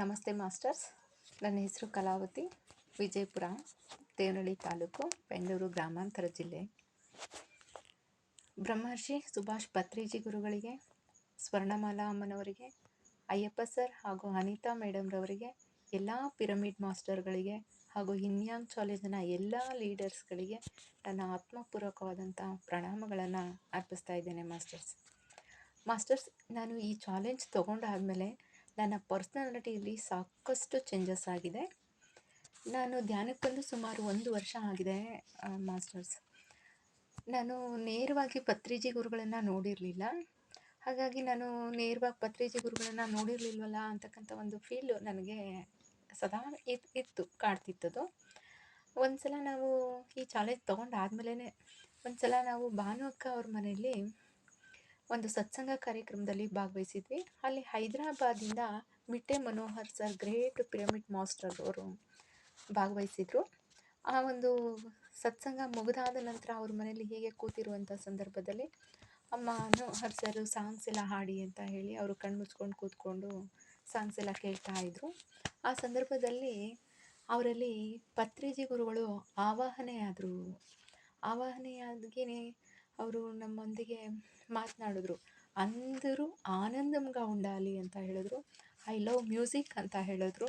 ನಮಸ್ತೆ ಮಾಸ್ಟರ್ಸ್. ನನ್ನ ಹೆಸರು ಕಲಾವತಿ, ವಿಜಯಪುರ, ದೇವನಹಳ್ಳಿ ತಾಲೂಕು, ಬೆಂಗಳೂರು ಗ್ರಾಮಾಂತರ ಜಿಲ್ಲೆ. ಬ್ರಹ್ಮರ್ಷಿ ಸುಭಾಷ್ ಪತ್ರಿಜಿ ಗುರುಗಳಿಗೆ, ಸ್ವರ್ಣಮಾಲಾ ಅಮ್ಮನವರಿಗೆ, ಅಯ್ಯಪ್ಪ ಸರ್ ಹಾಗೂ ಅನಿತಾ ಮೇಡಮ್ರವರಿಗೆ, ಎಲ್ಲ ಪಿರಮಿಡ್ ಮಾಸ್ಟರ್ಗಳಿಗೆ ಹಾಗೂ ಹಿನ್ಯಾಂಗ್ ಕಾಲೇಜಿನ ಎಲ್ಲ ಲೀಡರ್ಸ್ಗಳಿಗೆ ನನ್ನ ಆತ್ಮಪೂರ್ವಕವಾದಂಥ ಪ್ರಣಾಮಗಳನ್ನು ಅರ್ಪಿಸ್ತಾ ಇದ್ದೇನೆ ಮಾಸ್ಟರ್ಸ್. ನಾನು ಈ ಚಾಲೆಂಜ್ ತೊಗೊಂಡಾದಮೇಲೆ ನನ್ನ ಪರ್ಸ್ನಾಲಿಟಿಯಲ್ಲಿ ಸಾಕಷ್ಟು ಚೇಂಜಸ್ ಆಗಿದೆ. ನಾನು ಧ್ಯಾನಕ್ಕೆ ಬಂದು ಸುಮಾರು 1 ವರ್ಷ ಆಗಿದೆ ಮಾಸ್ಟರ್ಸ್. ನಾನು ನೇರವಾಗಿ ಪತ್ರಿಜಿ ಗುರುಗಳನ್ನು ನೋಡಿರಲಿಲ್ಲ. ಹಾಗಾಗಿ ನಾನು ನೇರವಾಗಿ ಪತ್ರಿಜಿ ಗುರುಗಳನ್ನು ನೋಡಿರಲಿಲ್ವಲ್ಲ ಅಂತಕ್ಕಂಥ ಒಂದು ಫೀಲು ನನಗೆ ಸದಾ ಕಾಡ್ತಿತ್ತದು. ಒಂದು ಸಲ ನಾವು ಈ ಚಾಲೆಂಜ್ ತೊಗೊಂಡಾದ್ಮೇಲೆ ಒಂದು ಸಲ ನಾವು ಭಾನು ಅಕ್ಕ ಅವ್ರ ಮನೆಯಲ್ಲಿ ಒಂದು ಸತ್ಸಂಗ ಕಾರ್ಯಕ್ರಮದಲ್ಲಿ ಭಾಗವಹಿಸಿದ್ವಿ. ಅಲ್ಲಿ ಹೈದರಾಬಾದಿಂದ Mitte Manohar sir, great pyramid master ಅವರು ಭಾಗವಹಿಸಿದರು. ಆ ಒಂದು ಸತ್ಸಂಗ ಮುಗಿದಾದ ನಂತರ ಅವ್ರ ಮನೆಯಲ್ಲಿ ಹೀಗೆ ಕೂತಿರುವಂಥ ಸಂದರ್ಭದಲ್ಲಿ ಮನೋಹರ್ ಸರ್ ಸಾಂಗ್ಸ್ ಎಲ್ಲ ಹಾಡಿ ಅಂತ ಹೇಳಿ ಅವರು ಕಣ್ಣು ಮುಚ್ಕೊಂಡು ಕೂತ್ಕೊಂಡು ಸಾಂಗ್ಸ್ ಎಲ್ಲ ಕೇಳ್ತಾ ಇದ್ರು. ಆ ಸಂದರ್ಭದಲ್ಲಿ ಅವರಲ್ಲಿ ಪತ್ರಿಜಿ ಗುರುಗಳು ಆವಾಹನೆಯಾದರು. ಆವಾಹನೆಯಾಗಿ ಅವರು ನಮ್ಮೊಂದಿಗೆ ಮಾತನಾಡಿದ್ರು. అందరూ ಆನಂದಂగా ఉండాలి ಅಂತ ಹೇಳಿದ್ರು. ಐ ಲವ್ ಮ್ಯೂಸಿಕ್ ಅಂತ ಹೇಳಿದ್ರು.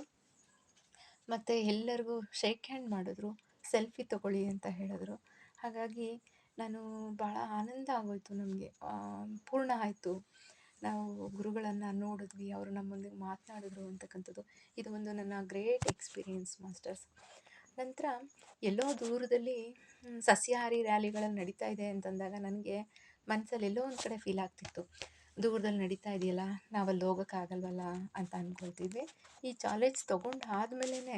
ಮತ್ತು ಎಲ್ಲರಿಗೂ ಶೇಕ್ ಹ್ಯಾಂಡ್ ಮಾಡಿದ್ರು, ಸೆಲ್ಫಿ ತೊಗೊಳ್ಳಿ ಅಂತ ಹೇಳಿದ್ರು. ಹಾಗಾಗಿ ನಾನು ಭಾಳ ಆನಂದ ಆಗೋಯಿತು. ನಮಗೆ ಪೂರ್ಣ ಆಯಿತು. ನಾವು ಗುರುಗಳನ್ನು ನೋಡಿದ್ವಿ, ಅವರು ನಮ್ಮೊಂದಿಗೆ ಮಾತನಾಡಿದ್ರು ಅಂತಕ್ಕಂಥದ್ದು. ಇದು ಒಂದು ನನ್ನ ಗ್ರೇಟ್ ಎಕ್ಸ್ಪೀರಿಯೆನ್ಸ್ ಮಾಸ್ಟರ್ಸ್. ನಂತರ ಎಲ್ಲೋ ದೂರದಲ್ಲಿ ಸಸ್ಯಾಹಾರಿ ರ್ಯಾಲಿಗಳಲ್ಲಿ ನಡೀತಾ ಇದೆ ಅಂತಂದಾಗ ನನಗೆ ಮನಸ್ಸಲ್ಲಿ ಎಲ್ಲೋ ಒಂದು ಕಡೆ ಫೀಲ್ ಆಗ್ತಿತ್ತು. ದೂರದಲ್ಲಿ ನಡೀತಾ ಇದೆಯಲ್ಲ, ನಾವಲ್ಲಿ ಹೋಗೋಕ್ಕಾಗಲ್ವಲ್ಲ ಅಂತ ಅಂದ್ಕೊಳ್ತಿದ್ವಿ. ಈ ಚಾಲೆಂಜ್ ತೊಗೊಂಡಾದ್ಮೇಲೆ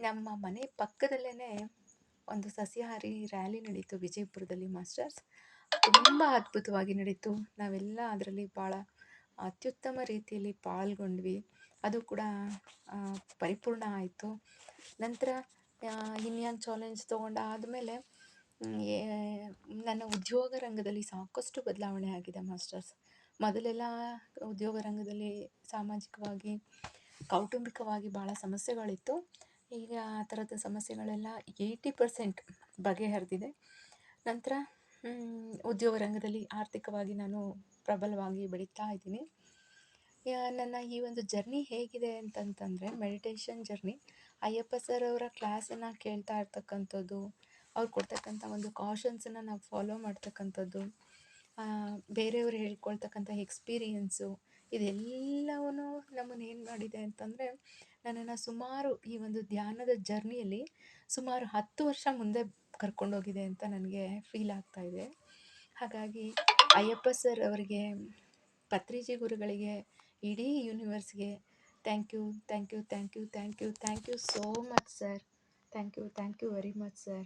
ನಮ್ಮ ಮನೆ ಪಕ್ಕದಲ್ಲೇ ಒಂದು ಸಸ್ಯಾಹಾರಿ ರ್ಯಾಲಿ ನಡೀತು ವಿಜಯಪುರದಲ್ಲಿ ಮಾಸ್ಟರ್ಸ್. ತುಂಬ ಅದ್ಭುತವಾಗಿ ನಡೀತು. ನಾವೆಲ್ಲ ಅದರಲ್ಲಿ ಭಾಳ ಅತ್ಯುತ್ತಮ ರೀತಿಯಲ್ಲಿ ಪಾಲ್ಗೊಂಡ್ವಿ. ಅದು ಕೂಡ ಪರಿಪೂರ್ಣ ಆಯಿತು. ನಂತರ ಹಿನ್ಯಾಂಗ್ ಚಾಲೆಂಜ್ ತೊಗೊಂಡಾದಮೇಲೆ ನನ್ನ ಉದ್ಯೋಗ ರಂಗದಲ್ಲಿ ಸಾಕಷ್ಟು ಬದಲಾವಣೆ ಆಗಿದೆ ಮಾಸ್ಟರ್ಸ್. ಮೊದಲೆಲ್ಲ ಉದ್ಯೋಗ ರಂಗದಲ್ಲಿ ಸಾಮಾಜಿಕವಾಗಿ, ಕೌಟುಂಬಿಕವಾಗಿ ಭಾಳ ಸಮಸ್ಯೆಗಳಿತ್ತು. ಈಗ ಆ ಥರದ ಸಮಸ್ಯೆಗಳೆಲ್ಲ 80% ಬಗೆಹರಿದಿದೆ. ನಂತರ ಉದ್ಯೋಗ ರಂಗದಲ್ಲಿ ಆರ್ಥಿಕವಾಗಿ ನಾನು ಪ್ರಬಲವಾಗಿ ಬೆಳೀತಾ ಇದ್ದೀನಿ. ನನ್ನ ಈ ಒಂದು ಜರ್ನಿ ಹೇಗಿದೆ ಅಂತಂತಂದರೆ, ಮೆಡಿಟೇಷನ್ ಜರ್ನಿ. ಅಯ್ಯಪ್ಪ ಸರ್ ಅವರ ಕ್ಲಾಸನ್ನು ಕೇಳ್ತಾ ಇರ್ತಕ್ಕಂಥದ್ದು, ಅವ್ರು ಕೊಡ್ತಕ್ಕಂಥ ಒಂದು ಕಾಷನ್ಸನ್ನು ನಾವು ಫಾಲೋ ಮಾಡ್ತಕ್ಕಂಥದ್ದು, ಬೇರೆಯವರು ಹೇಳ್ಕೊಳ್ತಕ್ಕಂಥ ಎಕ್ಸ್ಪೀರಿಯೆನ್ಸು, ಇದೆಲ್ಲವೂ ನಮ್ಮನ್ನು ಏನು ಮಾಡಿದೆ ಅಂತಂದರೆ, ನನ್ನನ್ನು ಸುಮಾರು ಈ ಒಂದು ಧ್ಯಾನದ ಜರ್ನಿಯಲ್ಲಿ ಸುಮಾರು 10 ವರ್ಷ ಮುಂದೆ ಕರ್ಕೊಂಡೋಗಿದೆ ಅಂತ ನನಗೆ ಫೀಲ್ ಆಗ್ತಾಯಿದೆ. ಹಾಗಾಗಿ ಅಯ್ಯಪ್ಪ ಸರ್ ಅವರಿಗೆ, ಪತ್ರಿಜಿ ಗುರುಗಳಿಗೆ, ಇಡೀ ಯೂನಿವರ್ಸ್ಗೆ thank you so much sir. Thank you very much sir.